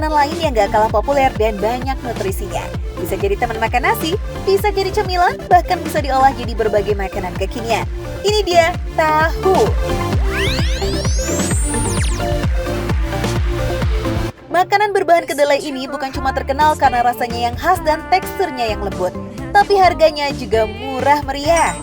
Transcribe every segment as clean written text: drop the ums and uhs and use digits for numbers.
makanan lain yang gak kalah populer dan banyak nutrisinya. Bisa jadi teman makan nasi, bisa jadi cemilan, bahkan bisa diolah jadi berbagai makanan kekinian. Ini dia tahu. Makanan berbahan kedelai ini bukan cuma terkenal karena rasanya yang khas dan teksturnya yang lembut, tapi harganya juga murah meriah.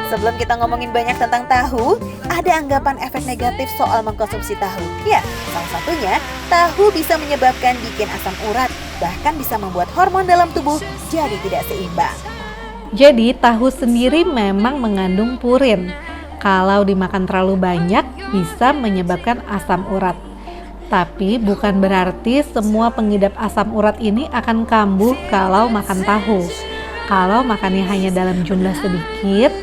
Sebelum kita ngomongin banyak tentang tahu, ada anggapan efek negatif soal mengkonsumsi tahu. Ya, salah satunya, tahu bisa menyebabkan bikin asam urat, bahkan bisa membuat hormon dalam tubuh jadi tidak seimbang. Jadi, tahu sendiri memang mengandung purin. Kalau dimakan terlalu banyak, bisa menyebabkan asam urat. Tapi bukan berarti semua pengidap asam urat ini akan kambuh kalau makan tahu. Kalau makannya hanya dalam jumlah sedikit,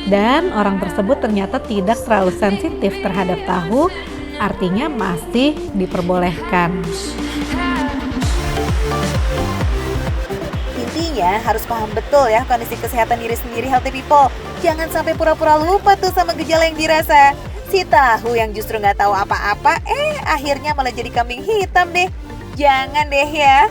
dan orang tersebut ternyata tidak terlalu sensitif terhadap tahu, artinya masih diperbolehkan. Intinya harus paham betul ya kondisi kesehatan diri sendiri, healthy people. Jangan sampai pura-pura lupa tuh sama gejala yang dirasa. Si tahu yang justru nggak tahu apa-apa, akhirnya malah jadi kambing hitam deh. Jangan deh ya.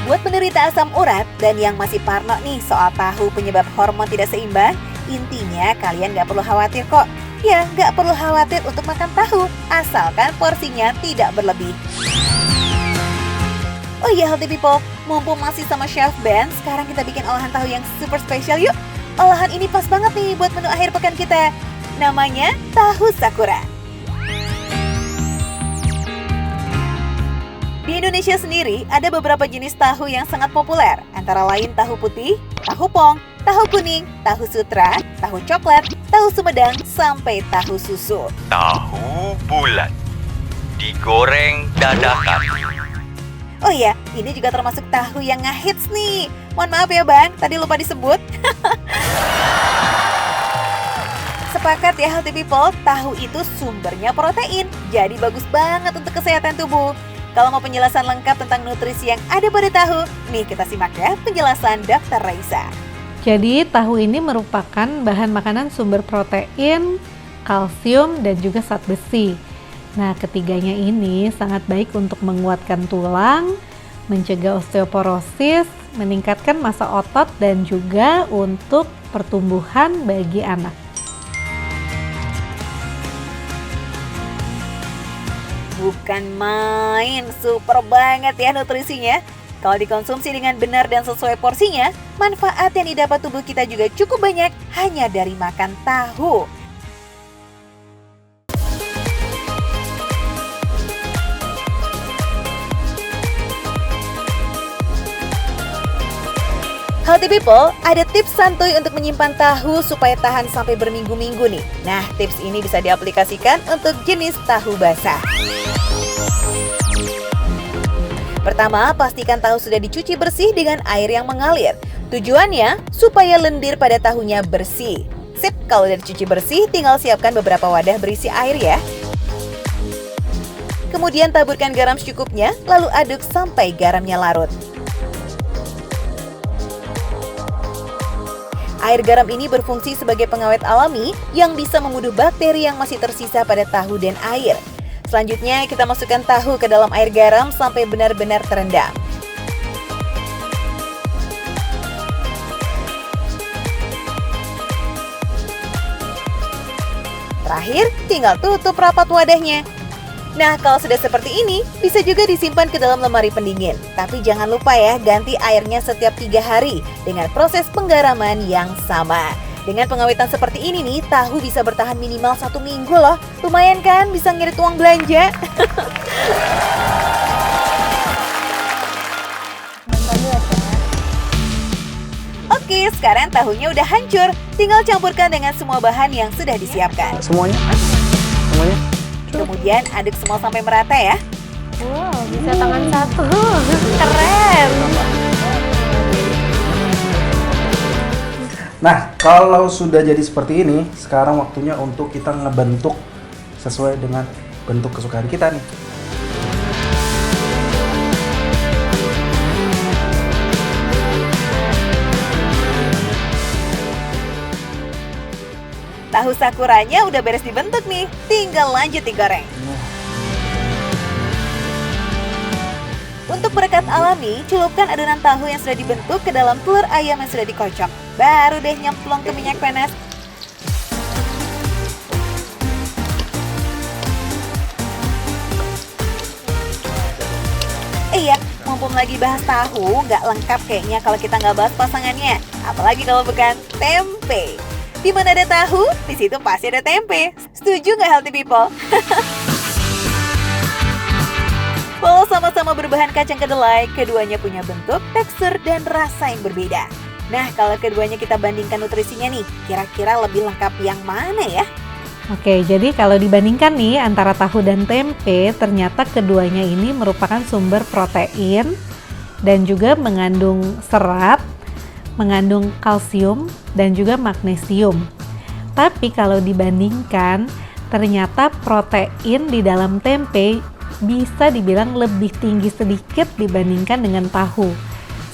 Buat penderita asam urat dan yang masih parno nih soal tahu penyebab hormon tidak seimbang, intinya kalian nggak perlu khawatir kok. Ya, nggak perlu khawatir untuk makan tahu, asalkan porsinya tidak berlebih. Oh iya healthy people, mumpung masih sama Chef Ben, sekarang kita bikin olahan tahu yang super spesial yuk. Olahan ini pas banget nih buat menu akhir pekan kita. Namanya tahu sakura. Di Indonesia sendiri, ada beberapa jenis tahu yang sangat populer, antara lain tahu putih, tahu pong, tahu kuning, tahu sutra, tahu coklat, tahu sumedang, sampai tahu susu. Tahu bulat, digoreng dadakan. Oh iya, ini juga termasuk tahu yang ngehits nih. Mohon maaf ya Bang, tadi lupa disebut. Sepakat ya healthy people, tahu itu sumbernya protein, jadi bagus banget untuk kesehatan tubuh. Kalau mau penjelasan lengkap tentang nutrisi yang ada pada tahu, nih kita simak ya penjelasan Dr. Raisa. Jadi tahu ini merupakan bahan makanan sumber protein, kalsium, dan juga zat besi. Nah, ketiganya ini sangat baik untuk menguatkan tulang, mencegah osteoporosis, meningkatkan massa otot, dan juga untuk pertumbuhan bagi anak. Bukan main, super banget ya nutrisinya. Kalau dikonsumsi dengan benar dan sesuai porsinya, manfaat yang didapat tubuh kita juga cukup banyak hanya dari makan tahu. Healthy people, ada tips santuy untuk menyimpan tahu supaya tahan sampai berminggu-minggu nih. Nah, tips ini bisa diaplikasikan untuk jenis tahu basah. Pertama, pastikan tahu sudah dicuci bersih dengan air yang mengalir. Tujuannya, supaya lendir pada tahunya bersih. Sip, kalau udah dicuci bersih, tinggal siapkan beberapa wadah berisi air ya. Kemudian taburkan garam secukupnya, lalu aduk sampai garamnya larut. Air garam ini berfungsi sebagai pengawet alami yang bisa membunuh bakteri yang masih tersisa pada tahu dan air. Selanjutnya kita masukkan tahu ke dalam air garam sampai benar-benar terendam. Terakhir, tinggal tutup rapat wadahnya. Nah, kalau sudah seperti ini, bisa juga disimpan ke dalam lemari pendingin. Tapi jangan lupa ya, ganti airnya setiap 3 hari dengan proses penggaraman yang sama. Dengan pengawetan seperti ini nih, tahu bisa bertahan minimal 1 minggu loh. Lumayan kan, bisa ngirit uang belanja. Oke, sekarang tahunya udah hancur. Tinggal campurkan dengan semua bahan yang sudah disiapkan. Semuanya? Kemudian aduk semua sampai merata ya. Wow, bisa tangan satu. Keren. Nah, kalau sudah jadi seperti ini, sekarang waktunya untuk kita ngebentuk sesuai dengan bentuk kesukaan kita nih. Tahu sakuranya udah beres dibentuk nih, tinggal lanjut digoreng. Untuk perekat alami, celupkan adonan tahu yang sudah dibentuk ke dalam telur ayam yang sudah dikocok. Baru deh nyemplung ke minyak panas. Iya, mumpung lagi bahas tahu, nggak lengkap kayaknya kalau kita nggak bahas pasangannya. Apalagi kalau bukan tempe. Di mana ada tahu, di situ pasti ada tempe. Setuju nggak healthy people? Walau sama-sama berbahan kacang kedelai, keduanya punya bentuk, tekstur, dan rasa yang berbeda. Nah, kalau keduanya kita bandingkan nutrisinya nih, kira-kira lebih lengkap yang mana ya? Oke, jadi kalau dibandingkan nih antara tahu dan tempe, ternyata keduanya ini merupakan sumber protein dan juga mengandung serat, mengandung kalsium dan juga magnesium. Tapi kalau dibandingkan, ternyata protein di dalam tempe bisa dibilang lebih tinggi sedikit dibandingkan dengan tahu.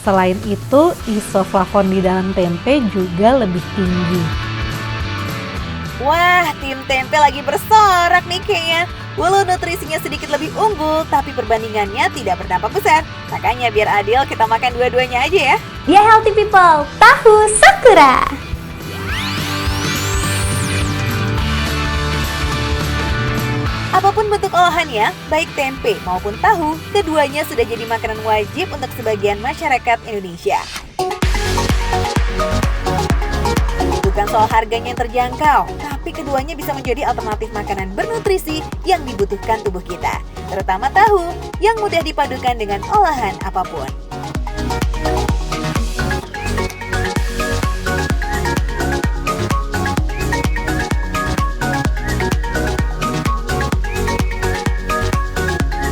Selain itu, isoflavon di dalam tempe juga lebih tinggi. Wah, tim tempe lagi bersorak nih kayaknya. Walau nutrisinya sedikit lebih unggul, tapi perbandingannya tidak berdampak besar. Makanya biar adil, kita makan dua-duanya aja ya. Ya healthy people, tahu Sakura. Apapun bentuk olahannya, baik tempe maupun tahu, keduanya sudah jadi makanan wajib untuk sebagian masyarakat Indonesia. Bukan soal harganya yang terjangkau, tapi keduanya bisa menjadi alternatif makanan bernutrisi yang dibutuhkan tubuh kita. Terutama tahu, yang mudah dipadukan dengan olahan apapun.